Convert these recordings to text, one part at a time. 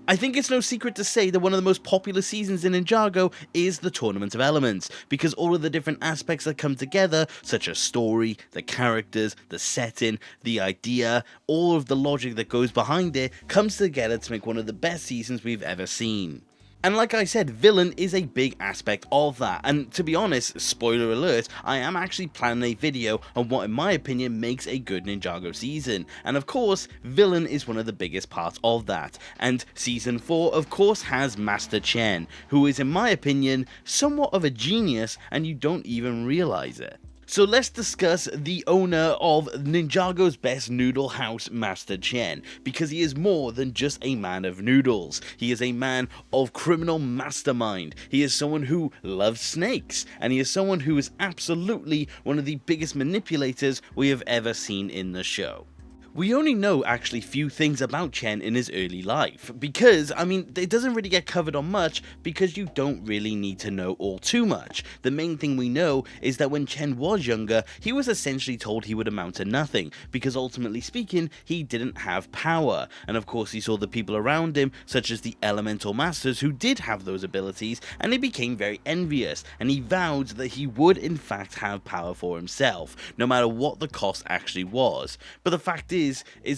I think it's no secret to say that one of the most popular seasons in Ninjago is the Tournament of Elements, because all of the different aspects that come together, such as story, the characters, the setting, the idea, all of the logic that goes behind it, comes together to make one of the best seasons we've ever seen. And like I said, villain is a big aspect of that, and to be honest, spoiler alert, I am actually planning a video on what in my opinion makes a good Ninjago season, and of course, villain is one of the biggest parts of that, and season 4 of course has Master Chen, who is in my opinion, somewhat of a genius and you don't even realize it. So let's discuss the owner of Ninjago's best noodle house, Master Chen, because he is more than just a man of noodles. He is a man of criminal mastermind. He is someone who loves snakes, and he is someone who is absolutely one of the biggest manipulators we have ever seen in the show. We only know actually few things about Chen in his early life, because, I mean, it doesn't really get covered on much because you don't really need to know all too much. The main thing we know is that when Chen was younger, he was essentially told he would amount to nothing, because ultimately speaking, he didn't have power, and of course he saw the people around him, such as the elemental masters who did have those abilities, and he became very envious, and he vowed that he would in fact have power for himself, no matter what the cost actually was. But the fact is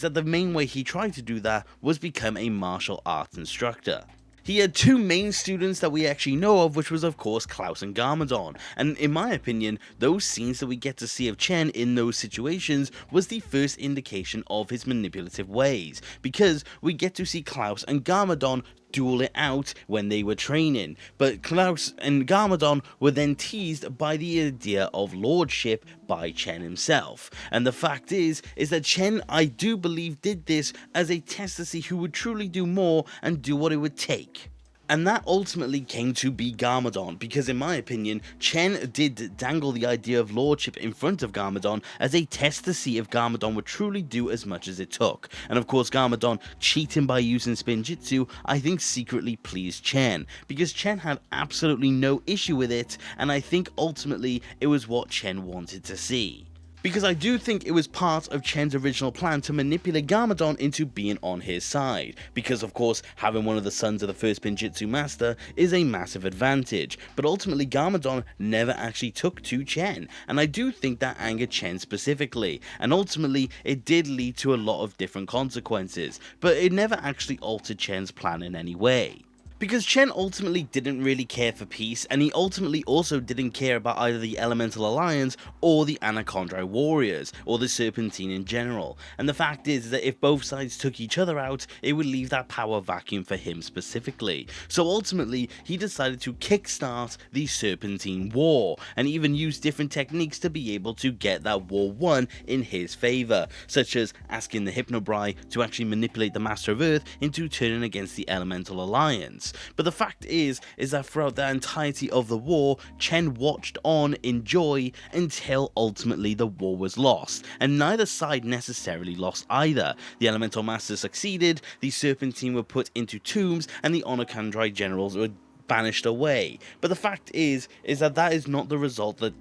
that the main way he tried to do that was become a martial arts instructor. He had two main students that we actually know of, which was of course Klaus and Garmadon, and in my opinion, those scenes that we get to see of Chen in those situations was the first indication of his manipulative ways, because we get to see Klaus and Garmadon duel it out when they were training, but Klaus and Garmadon were then teased by the idea of lordship by Chen himself, and the fact is that Chen, I do believe, did this as a test to see who would truly do more and do what it would take. And that ultimately came to be Garmadon, because in my opinion, Chen did dangle the idea of lordship in front of Garmadon as a test to see if Garmadon would truly do as much as it took. And of course Garmadon cheating by using spin jitsu, I think secretly pleased Chen, because Chen had absolutely no issue with it, and I think ultimately it was what Chen wanted to see. Because I do think it was part of Chen's original plan to manipulate Garmadon into being on his side, because of course having one of the sons of the first Spinjitzu master is a massive advantage, but ultimately Garmadon never actually took to Chen, and I do think that angered Chen specifically, and ultimately it did lead to a lot of different consequences, but it never actually altered Chen's plan in any way. Because Chen ultimately didn't really care for peace, and he ultimately also didn't care about either the Elemental Alliance or the Anaconda Warriors, or the Serpentine in general, and the fact is that if both sides took each other out, it would leave that power vacuum for him specifically. So ultimately, he decided to kickstart the Serpentine War, and even use different techniques to be able to get that war won in his favour, such as asking the Hypnobrai to actually manipulate the Master of Earth into turning against the Elemental Alliance. But the fact is that throughout the entirety of the war, Chen watched on in joy until ultimately the war was lost, and neither side necessarily lost either. The Elemental Masters succeeded, the Serpentine were put into tombs, and the Anaconda generals were banished away. But the fact is that is not the result that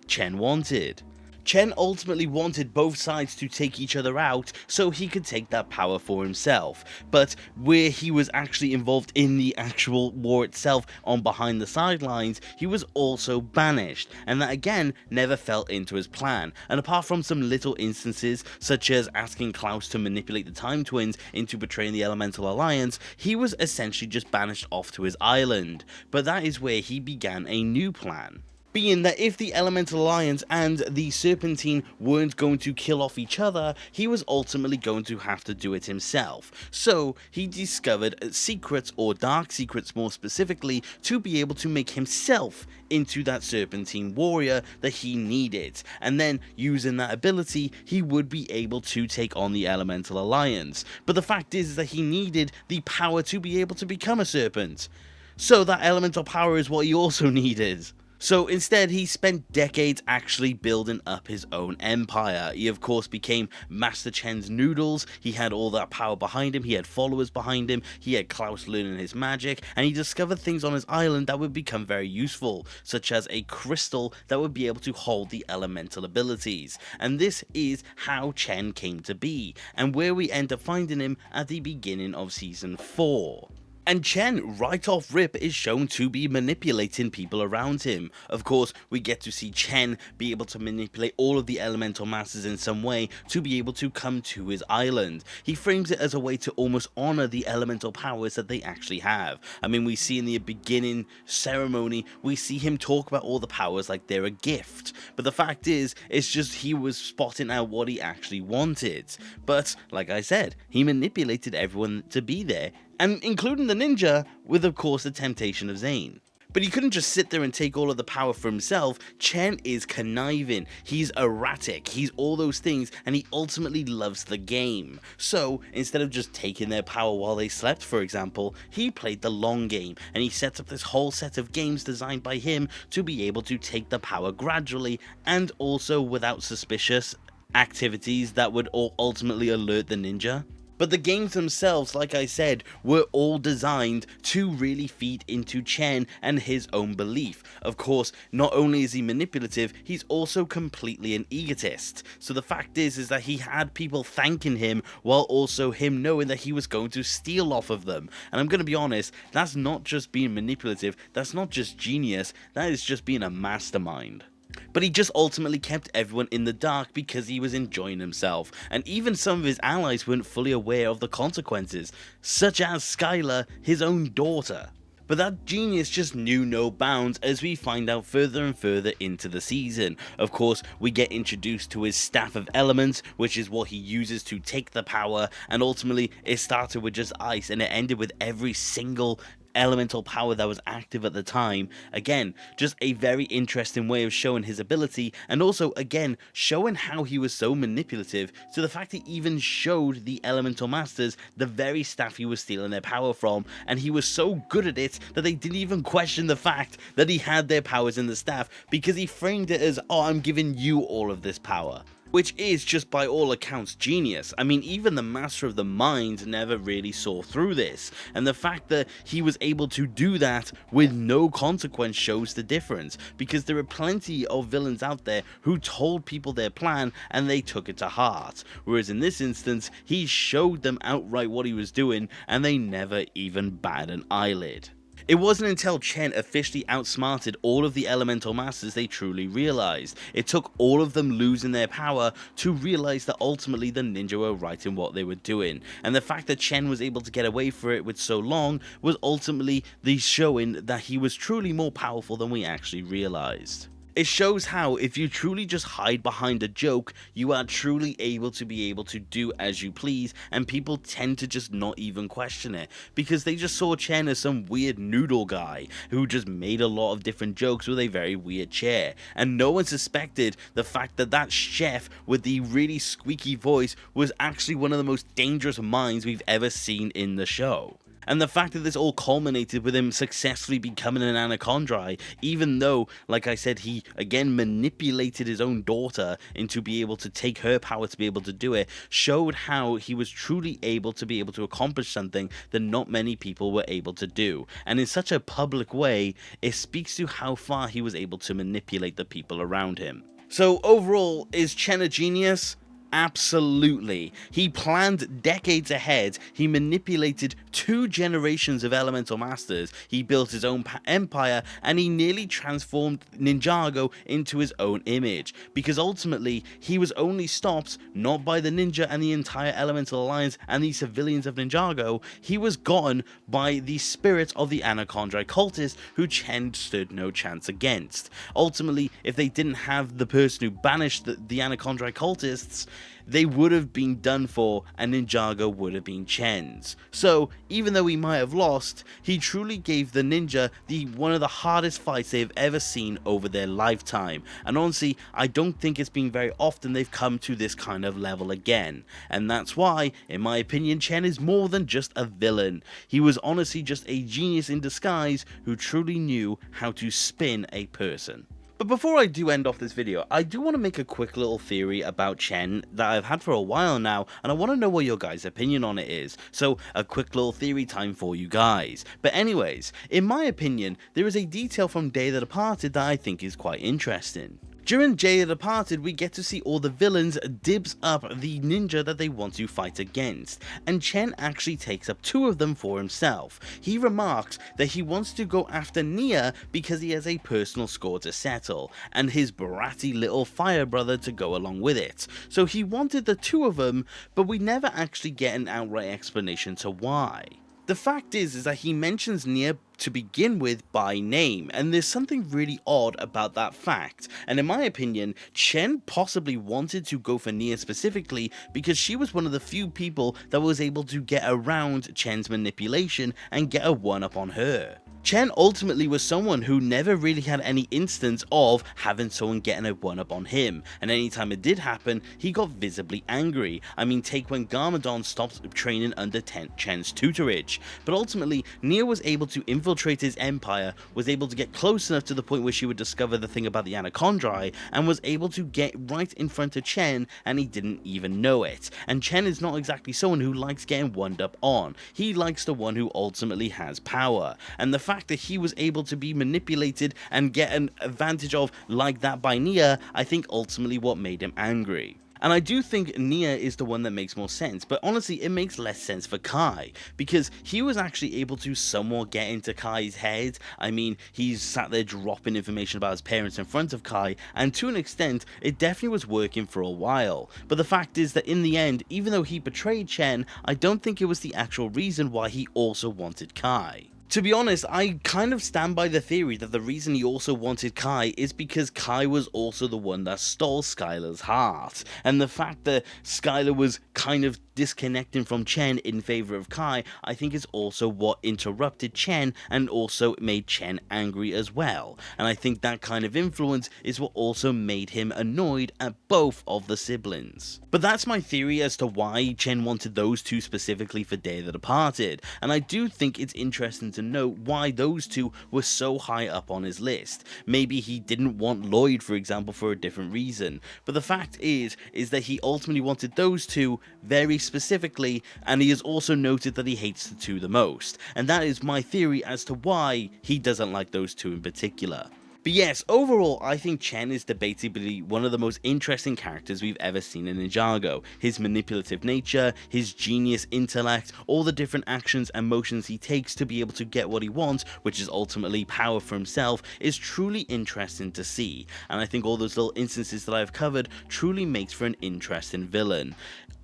Chen wanted. Chen ultimately wanted both sides to take each other out so he could take that power for himself, but where he was actually involved in the actual war itself on behind the sidelines, he was also banished, and that again never fell into his plan, and apart from some little instances such as asking Klaus to manipulate the Time Twins into betraying the Elemental Alliance, he was essentially just banished off to his island, but that is where he began a new plan. Being that if the Elemental Alliance and the Serpentine weren't going to kill off each other, he was ultimately going to have to do it himself. So he discovered secrets, or dark secrets more specifically, to be able to make himself into that Serpentine warrior that he needed, and then using that ability he would be able to take on the Elemental Alliance. But the fact is that he needed the power to be able to become a serpent, so that elemental power is what he also needed. So instead, he spent decades actually building up his own empire. He of course became Master Chen's noodles, he had all that power behind him, he had followers behind him, he had Klaus learning his magic, and he discovered things on his island that would become very useful, such as a crystal that would be able to hold the elemental abilities. And this is how Chen came to be, and where we end up finding him at the beginning of Season 4. And Chen, right off rip, is shown to be manipulating people around him. Of course, we get to see Chen be able to manipulate all of the elemental masters in some way to be able to come to his island. He frames it as a way to almost honor the elemental powers that they actually have. I mean, we see in the beginning ceremony, we see him talk about all the powers like they're a gift. But the fact is, it's just he was spotting out what he actually wanted. But, like I said, he manipulated everyone to be there, and including the ninja, with of course the temptation of Zane. But he couldn't just sit there and take all of the power for himself. Chen is conniving, he's erratic, he's all those things, and he ultimately loves the game. So, instead of just taking their power while they slept, for example, he played the long game, and he sets up this whole set of games designed by him to be able to take the power gradually, and also without suspicious activities that would ultimately alert the ninja. But the games themselves, like I said, were all designed to really feed into Chen and his own belief. Of course, not only is he manipulative, he's also completely an egotist. So the fact is that he had people thanking him while also him knowing that he was going to steal off of them. And I'm going to be honest, that's not just being manipulative, that's not just genius, that is just being a mastermind. But he just ultimately kept everyone in the dark because he was enjoying himself, and even some of his allies weren't fully aware of the consequences, such as Skylar, his own daughter. But that genius just knew no bounds as we find out further and further into the season. Of course, we get introduced to his Staff of Elements, which is what he uses to take the power, and ultimately it started with just ice and it ended with every single elemental power that was active at the time. Again, just a very interesting way of showing his ability, and also again showing how he was so manipulative to the fact he even showed the elemental masters the very staff he was stealing their power from, and he was so good at it that they didn't even question the fact that he had their powers in the staff, because he framed it as, oh, I'm giving you all of this power. Which is just by all accounts genius. I mean, even the Master of the Mind never really saw through this, and the fact that he was able to do that with no consequence shows the difference, because there are plenty of villains out there who told people their plan and they took it to heart, whereas in this instance, he showed them outright what he was doing and they never even batted an eyelid. It wasn't until Chen officially outsmarted all of the elemental masters they truly realized. It took all of them losing their power to realize that ultimately the ninja were right in what they were doing, and the fact that Chen was able to get away for it with so long was ultimately the showing that he was truly more powerful than we actually realized. It shows how, if you truly just hide behind a joke, you are truly able to do as you please, and people tend to just not even question it, because they just saw Chen as some weird noodle guy who just made a lot of different jokes with a very weird chair, and no one suspected the fact that that chef with the really squeaky voice was actually one of the most dangerous minds we've ever seen in the show. And the fact that this all culminated with him successfully becoming an anaconda, even though, like I said, he again manipulated his own daughter into be able to take her power to be able to do it, showed how he was truly able to accomplish something that not many people were able to do. And in such a public way, it speaks to how far he was able to manipulate the people around him. So overall, is Chen a genius? Absolutely. He planned decades ahead, he manipulated 2 generations of elemental masters, he built his own empire, and he nearly transformed Ninjago into his own image, because ultimately he was only stopped not by the ninja and the entire elemental alliance and the civilians of Ninjago, he was gotten by the spirit of the anaconda cultists who Chen stood no chance against. Ultimately, if they didn't have the person who banished the anaconda cultists, they would have been done for, and Ninjago would have been Chen's. So, even though he might have lost, he truly gave the ninja one of the hardest fights they've ever seen over their lifetime. And honestly, I don't think it's been very often they've come to this kind of level again. And that's why, in my opinion, Chen is more than just a villain. He was honestly just a genius in disguise who truly knew how to spin a person. But before I do end off this video, I do want to make a quick little theory about Chen that I've had for a while now, and I want to know what your guys' opinion on it is. So, a quick little theory time for you guys. But anyways, in my opinion, there is a detail from Day of the Departed that I think is quite interesting. During Day of the Departed, we get to see all the villains dibs up the ninja that they want to fight against, and Chen actually takes up 2 of them for himself. He remarks that he wants to go after Nia because he has a personal score to settle, and his bratty little fire brother to go along with it. So he wanted the 2 of them, but we never actually get an outright explanation to why. The fact is that he mentions Nia to begin with by name, and there's something really odd about that fact, and in my opinion, Chen possibly wanted to go for Nia specifically because she was one of the few people that was able to get around Chen's manipulation and get a one-up on her. Chen ultimately was someone who never really had any instance of having someone getting a one-up on him, and anytime it did happen, he got visibly angry. I mean, take when Garmadon stopped training under Chen's tutorage, but ultimately, Nia was able to infiltrate his empire, was able to get close enough to the point where she would discover the thing about the Anacondrae, and was able to get right in front of Chen, and he didn't even know it. And Chen is not exactly someone who likes getting one-up on. He likes the one who ultimately has power, and the fact that he was able to be manipulated and get an advantage of like that by Nia, I think ultimately what made him angry. And I do think Nia is the one that makes more sense, but honestly it makes less sense for Kai, because he was actually able to somewhat get into Kai's head. I mean, he's sat there dropping information about his parents in front of Kai, and to an extent, it definitely was working for a while. But the fact is that in the end, even though he betrayed Chen, I don't think it was the actual reason why he also wanted Kai. To be honest, I kind of stand by the theory that the reason he also wanted Kai is because Kai was also the one that stole Skylar's heart, and the fact that Skylar was kind of disconnecting from Chen in favor of Kai, I think is also what interrupted Chen and also made Chen angry as well, and I think that kind of influence is what also made him annoyed at both of the siblings. But that's my theory as to why Chen wanted those 2 specifically for Day of the Departed, and I do think it's interesting to note why those 2 were so high up on his list. Maybe he didn't want Lloyd, for example, for a different reason, but the fact is that he ultimately wanted those 2 very specifically, and he has also noted that he hates the 2 the most, and that is my theory as to why he doesn't like those 2 in particular. But yes, overall, I think Chen is debatably one of the most interesting characters we've ever seen in Ninjago. His manipulative nature, his genius intellect, all the different actions and motions he takes to be able to get what he wants, which is ultimately power for himself, is truly interesting to see. And I think all those little instances that I've covered truly makes for an interesting villain.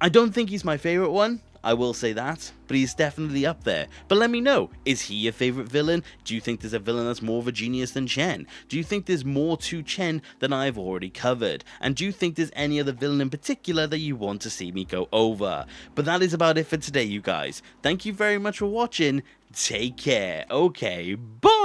I don't think he's my favourite one, I will say that, but he's definitely up there. But let me know, is he your favourite villain? Do you think there's a villain that's more of a genius than Chen? Do you think there's more to Chen than I've already covered? And do you think there's any other villain in particular that you want to see me go over? But that is about it for today, you guys. Thank you very much for watching. Take care. Okay, bye!